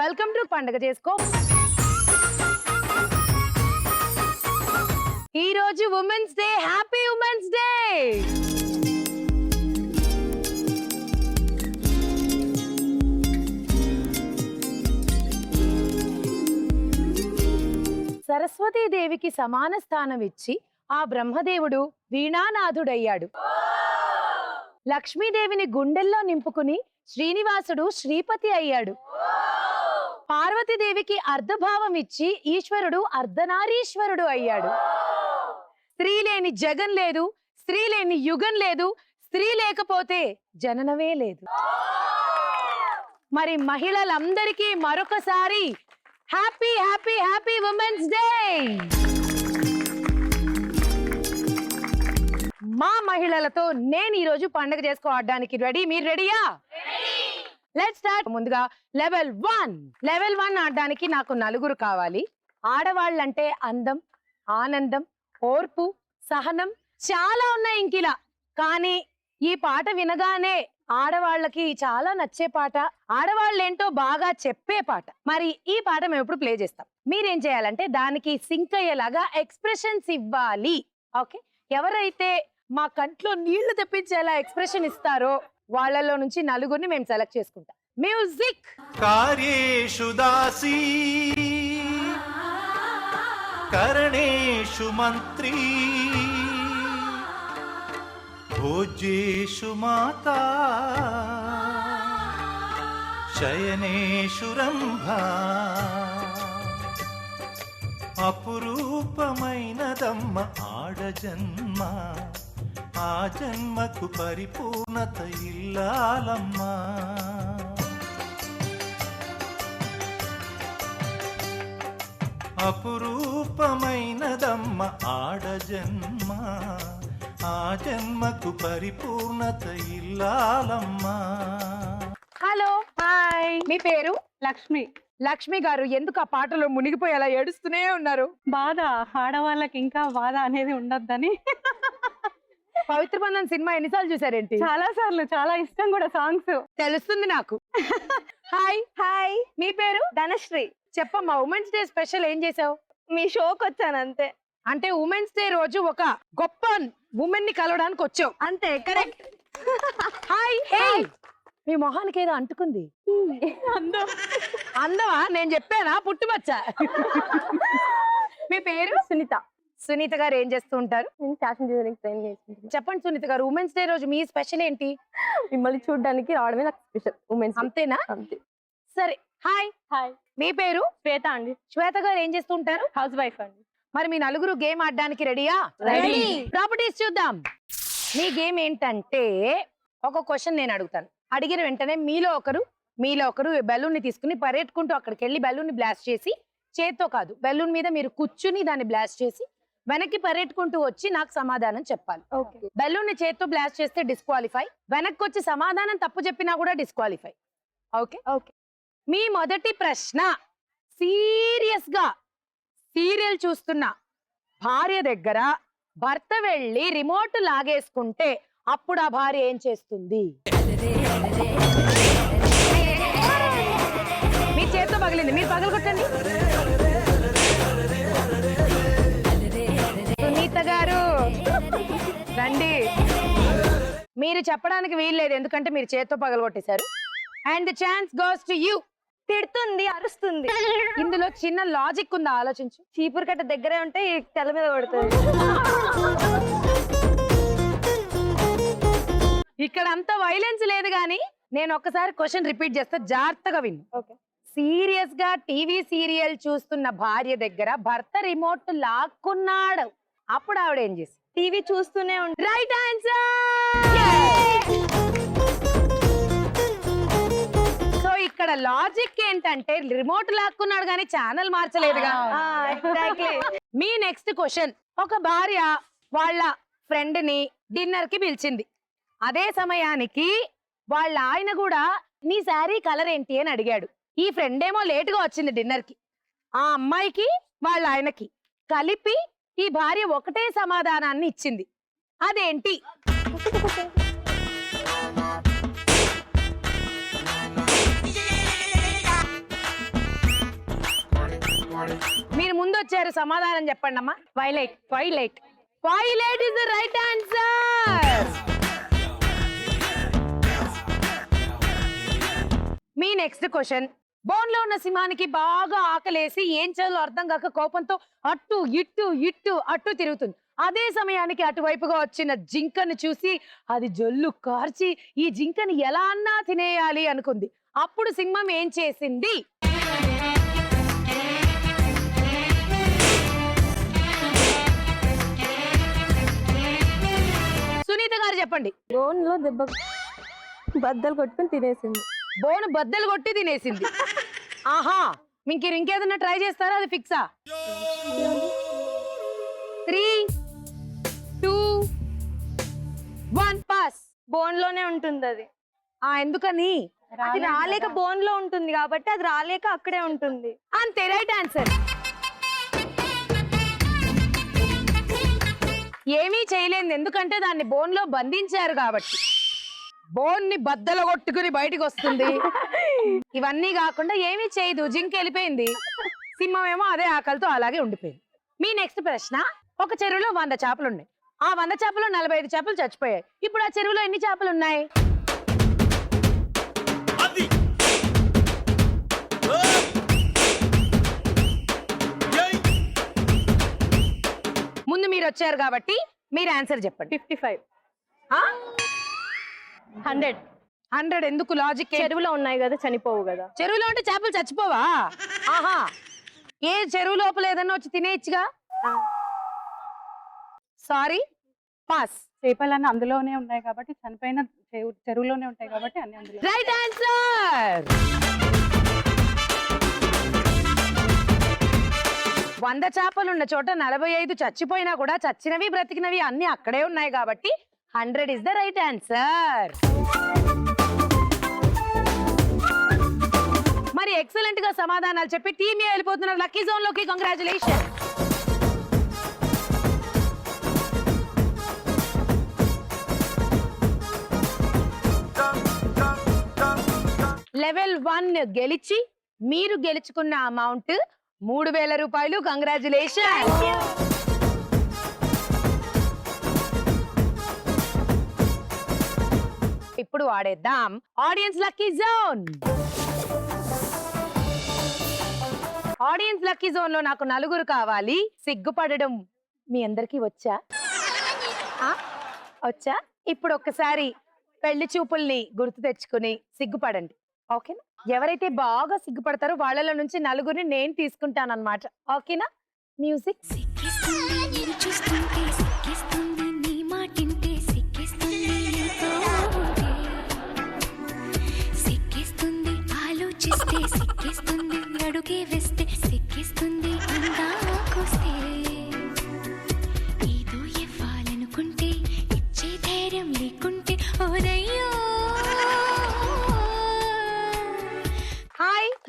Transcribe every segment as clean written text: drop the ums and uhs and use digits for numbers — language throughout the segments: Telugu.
వెల్కమ్ టు పండుగ చేసుకో. ఈ రోజు women's day. Happy women's day. సరస్వతీదేవికి సమాన స్థానం ఇచ్చి ఆ బ్రహ్మదేవుడు వీణానాథుడయ్యాడు. లక్ష్మీదేవిని గుండెల్లో నింపుకుని శ్రీనివాసుడు శ్రీపతి అయ్యాడు. పార్వతీదేవికి అర్ధభావం ఇచ్చి ఈశ్వరుడు అర్ధనారీశ్వరుడు అయ్యాడు. స్త్రీ లేని జగం లేదు, స్త్రీ లేని యుగం లేదు, స్త్రీ లేకపోతే జననమే లేదు. మరి మహిళలందరికీ మరొకసారి happy happy happy women's day. మా మహిళలతో నేను ఈరోజు పండుగ చేసుకోవడానికి రెడీ. మీరు రెడీయా? Let's start. ముందుగా లెవెల్ 1 ఆడడానికి నాకు నలుగురు కావాలి. ఆడవాళ్ళంటే అందం, ఆనందం, ఓర్పు, సహనం చాలా ఉన్నాయి ఇంకిలా. కానీ ఈ పాట వినగానే ఆడవాళ్ళకి చాలా నచ్చే పాట, ఆడవాళ్ళేంటో బాగా చెప్పే పాట. మరి ఈ పాట మేము ఇప్పుడు ప్లే చేస్తాం. మీరేం చేయాలంటే దానికి సింక్ అయ్యేలాగా ఎక్స్ప్రెషన్స్ ఇవ్వాలి. ఓకే, ఎవరైతే మా కంట్లో నీళ్లు తెప్పించేలా ఎక్స్ప్రెషన్ ఇస్తారో వాళ్ళలో నుంచి నలుగురిని మేము సెలెక్ట్ చేసుకుంటాం. మ్యూజిక్. కార్యేషు దాసీ కరణేషు మంత్రీ భోజ్యేషు మాతా శయనేషు రంభా అపురూపమైనదమ్మ ఆడజన్మ, ఆ జన్మకు పరిపూర్ణత ఇల్లాలమ్మా. అపురూపమైనదమ్మ ఆడజన్మ, ఆ జన్మకు పరిపూర్ణత ఇల్లాలమ్మా. Hello, hi. మీ పేరు? లక్ష్మి. లక్ష్మి గారు, ఎందుకు ఆ పాటలో మునిగిపోయి అలా ఏడుస్తూనే ఉన్నారు? బాధ, ఆడవాళ్ళకి ఇంకా బాధ అనేది ఉండొద్దని. పవిత్ర బంధన్ సినిమా ఎన్నిసార్లు చూసారేంటి? చాలా సార్లు, చాలా ఇష్టం కూడా సాంగ్స్. తెలుస్తుంది నాకు. హాయ్. హాయ్. మీ పేరు? ధనశ్రీ. చెప్పమ్మా, ఉమెన్స్ డే స్పెషల్ ఏం చేసావు? మీ షోకి వచ్చాను అంతే. అంటే ఉమెన్స్ డే రోజు ఒక గొప్ప ఉమెన్ ని కలవడానికి వచ్చావు అంతే, కరెక్ట్. హాయ్. హే, మీ మొహానికి ఏదో అంటుకుంది. అందమా? నేను చెప్పానా పుట్టుమచ్చ? మీ పేరు? సునీత. సునీత గారు ఏం చేస్తూ ఉంటారు? నేను ఫ్యాషన్ డిజైనింగ్ ట్రైన్ చేసుకుంటాను. చెప్పండి సునీత గారు, ఉమెన్స్ డే రోజు మీ స్పెషల్ ఏంటి? మిమ్మల్ని చూడడానికి రావడమే నాకు స్పెషల్. ఉమెన్స్ అంతేనా? అంతే. సరే. హాయ్. హాయ్. మీ పేరు? శ్వేత అండి. శ్వేత గారు ఏం చేస్తూ ఉంటారు? హౌస్ వైఫ్ అండి. మరి మీ నలుగురు గేమ్ ఆడడానికి రెడీయా? రెడీ. ప్రాపర్టీస్ చూద్దాం. మీ గేమ్ ఏంటంటే ఒక క్వశ్చన్ నేను అడుగుతాను. అడిగిన వెంటనే మీలో ఒకరు బెలూన్ ని తీసుకుని పరిగెట్టుకుంటూ అక్కడికి వెళ్ళి బెలూన్ ని బ్లాస్ట్ చేసి, చేత్తో కాదు బెలూన్ మీద మీరు కూర్చుని దాన్ని బ్లాస్ట్ చేసి వెనక్కి పరిగెట్టుకుంటూ వచ్చి నాకు సమాధానం చెప్పాలి. ఓకే. బెలూన్ ని చేత్తో బ్లాస్ట్ చేస్తే డిస్క్వాలిఫై, వెనక్కి వచ్చి సమాధానం తప్పు చెప్పినా కూడా డిస్క్వాలిఫై. ఓకే. ఓకే. మీ మొదటి ప్రశ్న, సీరియస్ గా సీరియల్ చూస్తున్న భార్య దగ్గర భర్త వెళ్ళి రిమోట్ లాగేసుకుంటే అప్పుడు ఆ భార్య ఏం చేస్తుంది? మీ చేతితో పగిలింది, మీరు పగలగొట్టండి. సునీత గారు రండి. మీరు చెప్పడానికి వీల్లేదు, ఎందుకంటే మీరు చేతితో పగలగొట్టేశారు. And the chance goes to you. తిడుతుంది, అరుస్తుంది. ఇందులో చిన్న లాజిక్ ఉందా? ఆలోచించు. చీపురు కట్ట దగ్గరే ఉంటే ఈ తెల్ల మీద పడుతుంది. ఇక్కడ అంత వైలెన్స్ లేదు గానీ నేను ఒక్కసారి క్వశ్చన్ రిపీట్ చేస్తా, జాగ్రత్తగా విను. ఓకే. సీరియస్ గా టీవీ సీరియల్ చూస్తున్న భార్య దగ్గర భర్త రిమోట్ లాక్కున్నాడు, అప్పుడు ఆవిడ ఏం చేసి? టీవీ చూస్తూనే ఉంటుంది. Right answer. సో ఇక్కడ లాజిక్ ఏంటంటే రిమోట్ లాక్కున్నాడు కానీ ఛానల్ మార్చలేదుగా. ఎగ్జాక్ట్లీ. మీ నెక్స్ట్ క్వశ్చన్, ఒక భార్య వాళ్ళ ఫ్రెండ్ ని డిన్నర్ కి పిలిచింది. అదే సమయానికి వాళ్ళ ఆయన కూడా నీ శారీ కలర్ ఏంటి అని అడిగాడు. ఈ ఫ్రెండ్ ఏమో లేట్ గా వచ్చింది డిన్నర్ కి. ఆ అమ్మాయికి వాళ్ళ ఆయనకి కలిపి ఈ భార్య ఒకటే సమాధానాన్ని ఇచ్చింది. అదేంటి? మీరు ముందు వచ్చారు, సమాధానం చెప్పండి అమ్మా. వైలైట్. Twilight. Twilight is the right answer. Me next question. Bone లో ఉన్న సింహానికి బాగా ఆకలేసి ఏం చేయాలో అర్థం కాక కోపంతో అటు ఇటు ఇటు అటు తిరుగుతుంది. అదే సమయానికి అటువైపుగా వచ్చిన జింకను చూసి అది జొల్లు కార్చి ఈ జింకని ఎలా అన్నా తినేయాలి అనుకుంది. అప్పుడు సింహం ఏం చేసింది? సునీత గారు చెప్పండి. బోన్ లో దెబ్బ బద్దలు కొట్టుకుని తినేసింది. బోను బద్దలు కొట్టి తినేసింది. ఆహా, మీరు ఇంకేదన్నా ట్రై చేస్తారా? అది ఫిక్సా? 3, 2, 1 పాస్. బోన్ లోనే ఉంటుంది అది. ఎందుకని? అది రాలేక బోన్ లో ఉంటుంది కాబట్టి అది రాలేక అక్కడే ఉంటుంది. అంతే, రైట్ ఆన్సర్. ఏమీ చేయలేదు, ఎందుకంటే దాన్ని బోన్ లో బంధించారు కాబట్టి. బోన్ ని బద్దలు కొట్టుకుని బయటికి వస్తుంది. ఇవన్నీ కాకుండా ఏమీ చేయదు, జింక వెళ్ళిపోయింది. సింహం ఏమో అదే ఆకలితో అలాగే ఉండిపోయింది. మీ నెక్స్ట్ ప్రశ్న. ఒక చెరువులో 100 చేపలు ఉన్నాయి. ఆ 100 చేపలు 45 చేపలు చచ్చిపోయాయి. ఇప్పుడు ఆ చెరువులో ఎన్ని చేపలు ఉన్నాయి? ముందు మీరు వచ్చారు కాబట్టి మీరు ఆన్సర్ చెప్పండి. 55. 100. ఎందుకు? లాజిక్ చెరువులో ఉన్నాయి కదా, చనిపోవు కదా. చెరువులో ఉంటే చేపలు చచ్చిపోవా? ఆహా, ఏ చెరువు లోపల ఏదన్నా వచ్చి తినేయచ్చుగా. Sorry, pass. చేపలన్నీ అందులోనే ఉన్నాయి కాబట్టి చనిపోయిన చెరువులోనే ఉంటాయి కాబట్టి అన్ని అందులో. Right answer. 100 చేపలు ఉన్న చోట 45 చచ్చిపోయినా కూడా చచ్చినవి బ్రతికినవి అన్ని అక్కడే ఉన్నాయి కాబట్టి 100 ఇస్ ద రైట్ ఆన్సర్. మరి ఎక్సలెంట్ గా సమాధానాలు చెప్పి టీమ్ ఏ వెళ్ళిపోతున్నారు లక్కీ జోన్ లోకి. కంగ్రాచులేషన్. లెవెల్ 1 గెలిచి మీరు గెలుచుకున్న అమౌంట్ 3000 రూపాయలు. కంగ్రాచులేషన్. ఇప్పుడు ఆడేద్దాం audience lucky zone. Audience lucky zone లో నాకు 4 కావాలి. సిగ్గుపడడం మీ అందరికీ వచ్చా? వచ్చా? ఇప్పుడు ఒక్కసారి పెళ్లి చూపుల్ని గుర్తు తెచ్చుకుని సిగ్గుపడండి, ఓకేనా? ఎవరైతే బాగా సిగ్గుపడతారో వాళ్ళలో నుంచి 4 నేను తీసుకుంటానన్నమాట, ఓకేనా? మ్యూజిక్.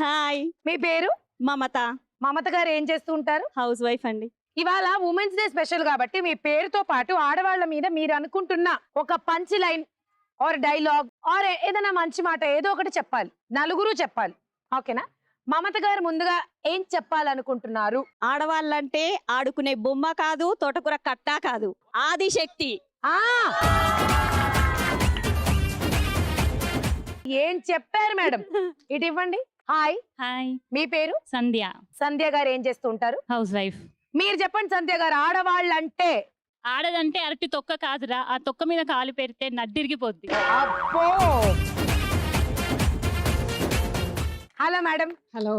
హాయ్, మీ పేరు? మమత. మమత గారు ఏం చేస్తూ ఉంటారు? హౌస్ వైఫ్ అండి. ఇవాళ ఉమెన్స్ డే స్పెషల్ కాబట్టి మీ పేరుతో పాటు ఆడవాళ్ళ మీద మీరు అనుకుంటున్న ఒక punch line are dialogue or ఏదైనా మంచి మాట ఏదో ఒకటి చెప్పాలి. 4 చెప్పాలి, ఓకేనా? మమత గారు ముందుగా ఏం చెప్పాలనుకుంటున్నారు? ఆడవాళ్ళంటే ఆడుకునే బొమ్మ కాదు, తోటకూర కట్ట కాదు, ఆదిశక్తి. ఏం చెప్పారు మేడం? ఇటు ఇవ్వండి. హాయ్. హాయ్, మీ పేరు? సంధ్య. సంధ్య గారు ఏం చేస్తూ ఉంటారు? House wife. మీరు చెప్పండి సంధ్య గారు. ఆడవాళ్ళంటే ఆడదంటే అరటి తొక్క కాదురా, ఆ తొక్క మీద కాలు పెడితే నడ్డిరిగిపోద్ది. అబ్బో. Hello madam. హలో,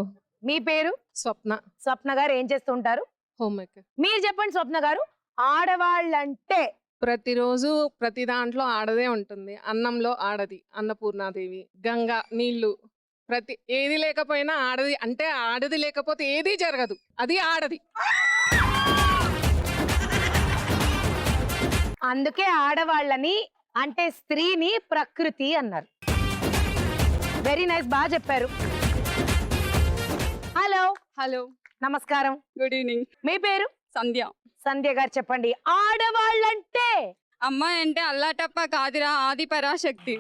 మీ పేరు? స్వప్న. స్వప్న గారు ఏం చేస్తూ ఉంటారు? Home maker. మీరు చెప్పండి స్వప్న గారు. ఆడవాళ్ళంటే ప్రతిరోజు ప్రతి దాంట్లో ఆడదే ఉంటుంది. అన్నంలో ఆడది అన్నపూర్ణాదేవి, గంగా నీళ్లు, ప్రతి ఏది లేకపోయినా ఆడది అంటే ఆడది లేకపోతే ఏది జరగదు, అది ఆడది. అందుకే ఆడవాళ్ళని అంటే స్త్రీని ప్రకృతి అన్నారు. వెరీ నైస్, బాగా చెప్పారు. హలో. హలో, నమస్కారం. Good evening. మీ పేరు? సంధ్య. సంధ్య గారు చెప్పండి. ఆడవాళ్ళంటే అమ్మాయి అంటే అల్లాటప్ప కాదురా, ఆది పరాశక్తి.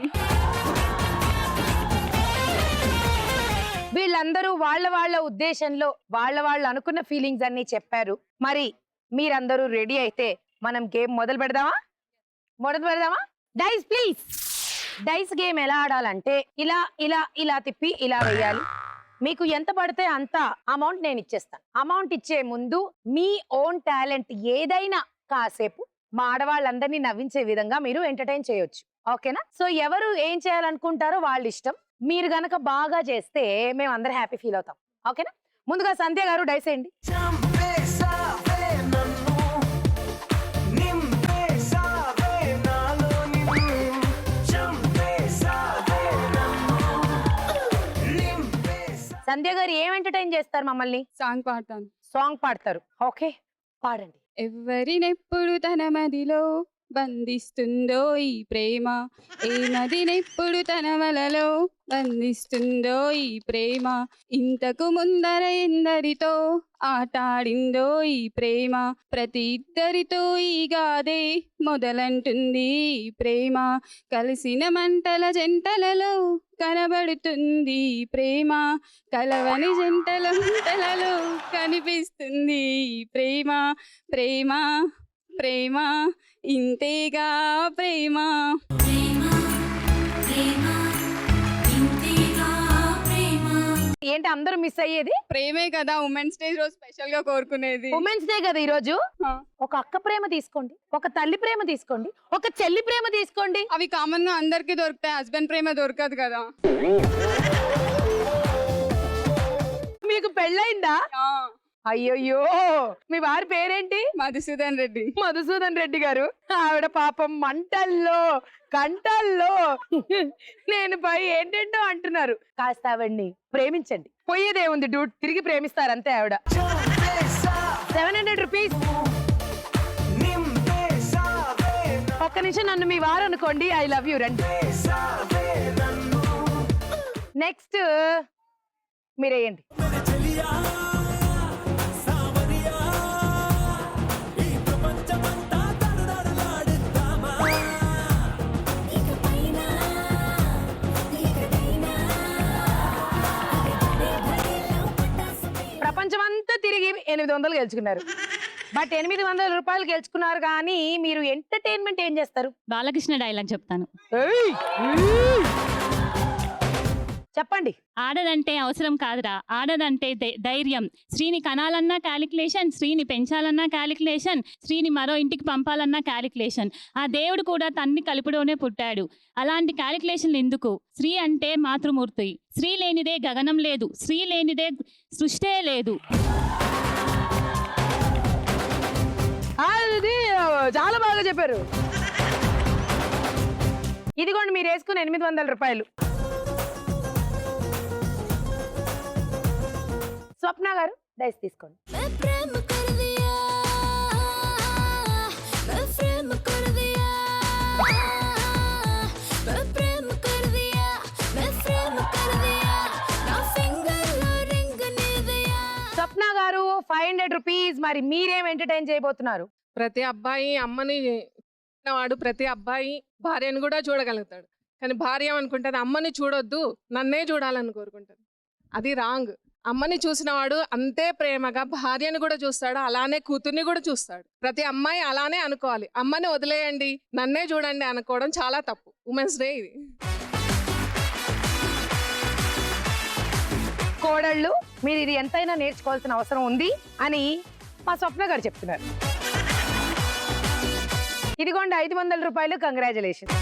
వీళ్ళందరూ వాళ్ళ ఉద్దేశంలో వాళ్ళ అనుకున్న ఫీలింగ్స్ అన్ని చెప్పారు. మరి మీరందరూ రెడీ అయితే మనం గేమ్ మొదలు పెడదామా? Dice please. డైస్ గేమ్ ఎలా ఆడాలంటే ఇలా తిప్పి ఇలా వేయాలి. మీకు ఎంత పడితే అంత అమౌంట్ నేను ఇచ్చేస్తాను. అమౌంట్ ఇచ్చే ముందు మీ ఓన్ టాలెంట్ ఏదైనా కాసేపు మా ఆడవాళ్ళందరినీ నవ్వించే విధంగా మీరు ఎంటర్టైన్ చేయొచ్చు. ఓకేనా? సో ఎవరు ఏం చేయాలనుకుంటారో వాళ్ళ ఇష్టం. మీరు గనక బాగా చేస్తే మేము అందరూ హ్యాపీ ఫీల్ అవుతాం. ఓకేనా? ముందుగా సంధ్య గారు డైస్ వేయండి. సంధ్య గారు ఏం ఎంటర్టైన్ చేస్తారు మమ్మల్ని? సాంగ్ పాడతాను. సాంగ్ పాడతారు. ఓకే, పాడండి. ఎవరినెప్పుడు తన మదిలో బంధిస్తుందో ఈ ప్రేమ, ఏ నదినెప్పుడు తన వలలో బంధిస్తుందో ఈ ప్రేమ, ఇంతకు ముందర ఎందరితో ఆటాడిందో ఈ ప్రేమ, ప్రతి ఇద్దరితో ఈ గాదే మొదలంటుంది ఈ ప్రేమ, కలిసిన మంటల జంటలలో కనబడుతుంది ఈ ప్రేమ, కలవని జంటల మంటలలో కనిపిస్తుంది ఈ ప్రేమ, ప్రేమ ప్రేమ ఇంతేగా ప్రేమ. ఏంటి అందరూ మిస్ అయ్యేది? ప్రేమే కదా ఉమెన్స్ డే రోజు స్పెషల్ గా కోరుకునేది. ఉమెన్స్ డే కదా ఈ రోజు. ఒక అక్క ప్రేమ తీసుకోండి, ఒక తల్లి ప్రేమ తీసుకోండి, ఒక చెల్లి ప్రేమ తీసుకోండి. అవి కామన్ గా అందరికి దొరుకుతాయి, హస్బెండ్ ప్రేమ దొరకదు కదా. మీకు పెళ్ళైందా? అయ్యయ్యో, మీ వారి పేరేంటి? మధుసూదన్ రెడ్డి. మధుసూదన్ రెడ్డి గారు. ఆవిడ పాపం మంటల్లో కంటల్లో నేను పై ఏంటంటో అంటున్నారు. కాస్త ఆవిడ్ని ప్రేమించండి, పోయేదేముంది డూడ్, తిరిగి ప్రేమిస్తారు అంతే ఆవిడ. 700 రూపీస్. ఒక్క నిమిషం, నన్ను మీ వారు అనుకోండి. I love you. రండి. నెక్స్ట్ మీరేయండి. ప్రపంచమంతా తిరిగి 800 గెలుచుకున్నారు. బట్ 800 రూపాయలు గెలుచుకున్నారు కానీ మీరు ఎంటర్టైన్మెంట్ ఏం చేస్తారు? బాలకృష్ణ డైలాగ్ చెప్తాను. చెప్పండి. ఆడదంటే అవసరం కాదురా, ఆడదంటే ధైర్యం. స్త్రీని కనాలన్నా క్యాలిక్యులేషన్, స్త్రీని పెంచాలన్నా క్యాలిక్యులేషన్, స్త్రీని మరో ఇంటికి పంపాలన్నా క్యాలిక్యులేషన్. ఆ దేవుడు కూడా తన్ని కలుపులోనే పుట్టాడు. అలాంటి క్యాలిక్యులేషన్లు ఎందుకు? స్త్రీ అంటే మాతృమూర్తి. స్త్రీ లేనిదే గగనం లేదు, స్త్రీ లేనిదే సృష్టే లేదు. అది చాలా బాగా చెప్పారు. ఇదిగోండి మీరు వేసుకుని 800 రూపాయలు. స్వప్న గారు డైస్ తీసుకోండి. స్వప్న గారు 500 రూపీస్. మరి మీరేం ఎంటర్టైన్ చేయబోతున్నారు? ప్రతి అబ్బాయి అమ్మని వాడు ప్రతి అబ్బాయి భార్యను కూడా చూడగలుగుతాడు. కానీ భార్య అనుకుంటుంది అమ్మని చూడొద్దు, నన్నే చూడాలని కోరుకుంటుంది. అది రాంగ్. అమ్మని చూసిన వాడు అంతే ప్రేమగా భార్యను కూడా చూస్తాడు, అలానే కూతుర్ని కూడా చూస్తాడు. ప్రతి అమ్మాయి అలానే అనుకోవాలి. అమ్మని వదిలేయండి, నన్నే చూడండి అనుకోవడం చాలా తప్పు. ఉమెన్స్ డే ఇది. కోడళ్ళు మీరు ఇది ఎంతైనా నేర్చుకోవాల్సిన అవసరం ఉంది అని మా స్వప్న గారు చెప్తున్నారు. ఇదిగోండి 500 రూపాయలు. కంగ్రాచులేషన్.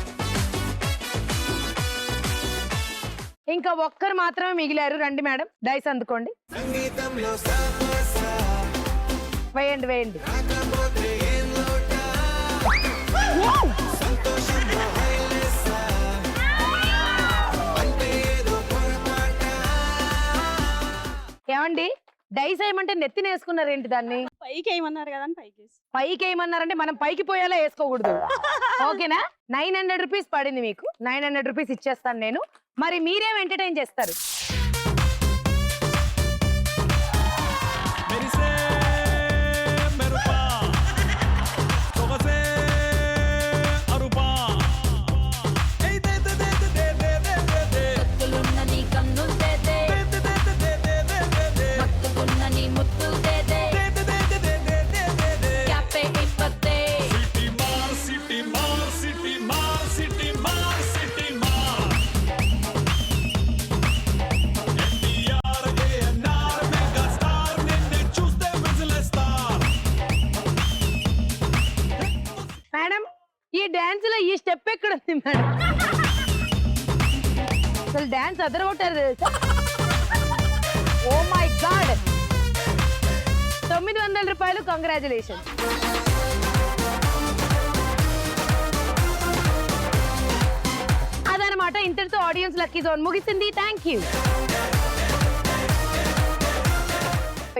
ఇంకా ఒక్కరు మాత్రమే మిగిలారు. రండి మేడం, డైస్ అందుకోండి. వేయండి వేయండి. ఏమండి, డైస్ వేయమంటే నెత్తిన వేసుకున్నారేంటి దాన్ని? పైకి ఏమన్నారు కదా అని పైకి పైకి ఏమన్నారంటే మనం పైకి పోయేలా వేసుకోకూడదు. ఓకేనా? 900 రూపీస్ పడింది మీకు. 900 రూపీస్ ఇచ్చేస్తాను నేను. మరి మీరేం ఎంటర్టైన్ చేస్తారు? డాన్స్ లో ఈ స్టెప్ ఎక్కడ ఉంది మేడం? అసలు డాన్స్ అదరగొట్టారు తెలుసా? ఓ మై గాడ్, 900 రూపాయలు. కంగ్రాచులేషన్. అదనమాట, ఇంతటితో ఆడియన్స్ లక్కీ జోన్ ముగిసింది. Thank you.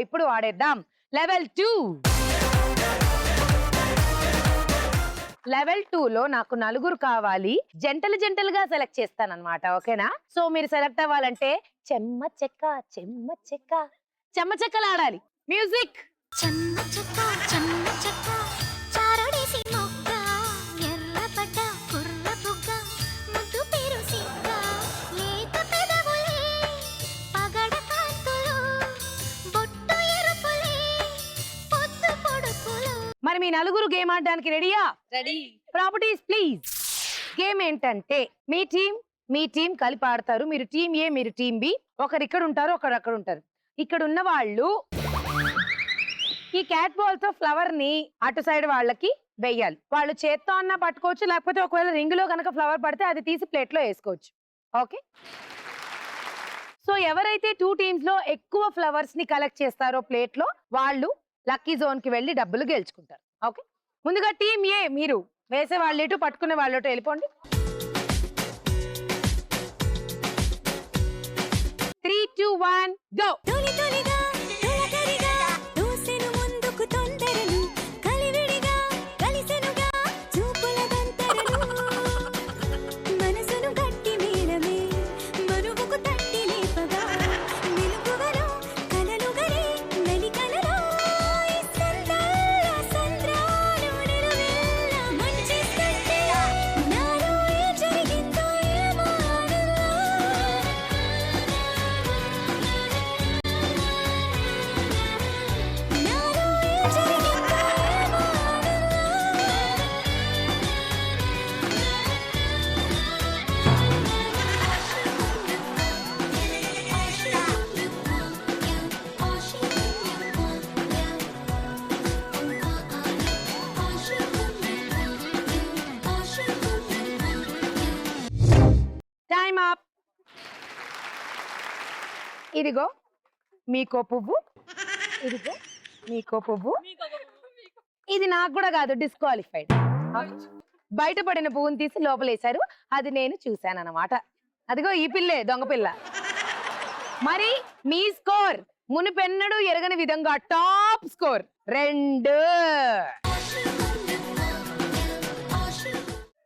ఇప్పుడు ఆడేద్దాం లెవెల్ 2. లెవెల్ 2 లో నాకు 4 కావాలి. జంటలుగా సెలెక్ట్ చేస్తానన్నమాట. ఓకేనా? సో మీరు సెలెక్ట్ అవ్వాలంటే చెమ్మ చెక్క చెమ్మ చెక్క చెమ్మ చెక్కలు ఆడాలి. మ్యూజిక్. చెమ్మ చెక్క చారడేసి మొక్క ఎర్రపడ్డ కుర్ర బుగ్గ ముద్దు పేరు సిక్క లేత పెదవులే పగడ కాంతులు బొట్టు ఎరుపులే పొద్దు పొడుపులు. మరి మీ 4 గేమ్ ఆడడానికి రెడీయా? రెడీ. Properties please. గేమ్ ఏంటంటే మీ టీం కలిపి ఆడతారు. మీరు టీం ఏ, మీరు టీం బి. ఒకరు ఇక్కడ ఉంటారు, ఒకరు అక్కడ ఉంటారు. ఇక్కడ ఉన్న వాళ్ళు ఈ క్యాట్ బాల్ తో ఫ్లవర్ ని అటు సైడ్ వాళ్ళకి వెయ్యాలి. వాళ్ళు చేత్తో అన్నా పట్టుకోవచ్చు, లేకపోతే ఒకవేళ రింగ్ లో కనుక ఫ్లవర్ పడితే అది తీసి ప్లేట్ లో వేసుకోవచ్చు. ఓకే? సో ఎవరైతే 2 టీమ్స్ లో ఎక్కువ ఫ్లవర్స్ ని కలెక్ట్ చేస్తారో ప్లేట్ లో, వాళ్ళు లక్కీ జోన్ కి వెళ్ళి డబ్బులు గెలుచుకుంటారు. ఓకే? ముందుగా టీం ఏ, మీరు వేసే వాళ్ళు ఇటు, పట్టుకునే వాళ్ళు ఇటు వెళ్ళిపోండి. 3, 2, 1 గో. తొలి తొలిగా తొలకరిగా దూసెను ముందుకు తొందరను కలివిడిగా కలిసెనుగా చూపుల దంతరను మనసును గట్టి మేళమే మనువుకు తట్టి లేపగా వెలుగువలో కలలుగరే మెలికలలో ఈ సంద్రాలు నిలువెల్ల మంచిస్తుంటే నాలో ఏ జరిగిందో ఏమో టైమ్ అప్. ఇదిగో మీకో పువ్వు, ఇదిగో మీకో పువ్వు. ఇది నాకు కూడా కాదు, డిస్క్వాలిఫైడ్. బయటపడిన పువ్వుని తీసి లోపలేశారు, అది నేను చూశాను అన్నమాట. అదిగో ఈ పిల్లే దొంగ పిల్ల. మరి మీ స్కోర్ మునిపెన్నడు ఎరగని విధంగా టాప్ స్కోర్ 2.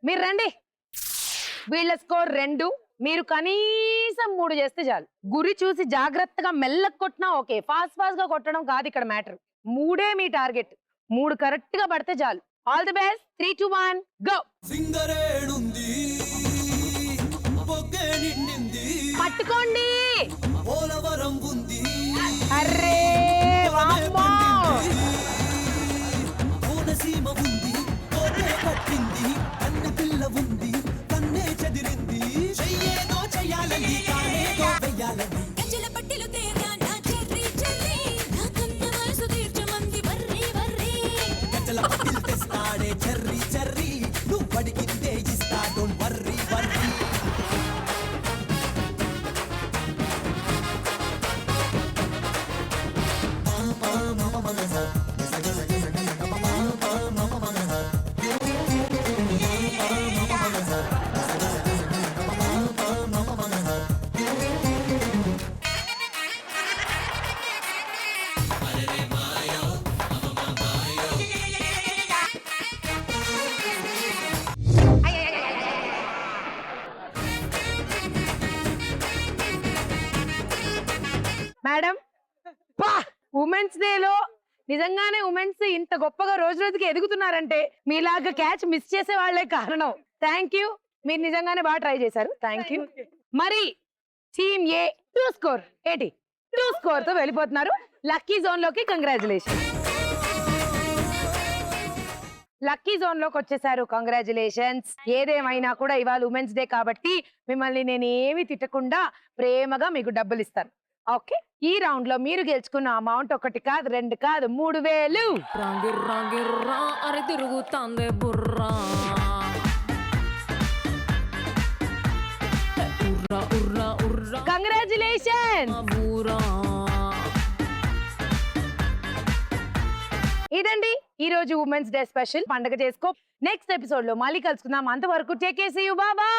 మీరు రండి. వీళ్ళ స్కోర్ 2, మీరు కనీసం 3 చేస్తే చాలు. గురి చూసి జాగ్రత్తగా మెల్లగా కొట్టినా ఓకే, ఫాస్ట్ గా కొట్టడం కాదు ఇక్కడ మ్యాటర్. 3 మీ టార్గెట్. 3 కరెక్ట్ గా పడితే చాలు. All the best. 3, 2, 1 గో. సింగరేణుంది పొగ్గే నిండింది పట్టుకోండి. పోలవరం ఉంది అర్రే వామ్మో. కోనసీమ ఉంది కోటే పట్టింది అన్ని పిల్ల ఉంది కన్నే చెదిరింది చెయ్యేదో చెయ్యాలండి కానేదో వెయ్యాలండి గంజల పట్టిలు తేరా నా చెర్రీ చెర్రీ నా కన్న వయసు తీర్చమంది వర్రీ వర్రీ గంటల పట్టిల్ తెస్తాడే చెర్రీ చెర్రీ నువ్వు అడిగిందే ఇస్తా don't worry worry madam, women's day లో నిజంగానే ఉమెన్స్ ఇంత గొప్పగా రోజు రోజుకి ఎదుగుతున్నారంటే మీలాగా క్యాచ్ మిస్ చేసే వాళ్లే కారణం. Thank you. మీరు నిజంగానే బాగా ట్రై చేశారు. Thank you. మరి టీమ్ ఏ 2 స్కోర్ ఏంటి 2 స్కోర్ తో వెళ్ళిపోతున్నారు లక్కీ జోన్ లోకి. కంగ్రాచులేషన్. లక్కీ జోన్ లోకి వచ్చేసారు. కంగ్రాచులేషన్స్. ఏదేమైనా కూడా ఇవాళ ఉమెన్స్ డే కాబట్టి మిమ్మల్ని నేను ఏమి తిట్టకుండా ప్రేమగా మీకు డబ్బులు ఇస్తాను. ఓకే? ఈ రౌండ్ లో మీరు గెలుచుకున్న అమౌంట్ 1 కాదు 2 కాదు 3000. రంగిర్రా అరి తిరుగుతాందే బుర్రా కంగ్రాచులేషన్. ఇదండి ఈ రోజు ఉమెన్స్ డే స్పెషల్. పండగ చేసుకో నెక్స్ట్ ఎపిసోడ్ లో మళ్ళీ కలుసుకుందాం. అంతవరకు take care, see you, bye by.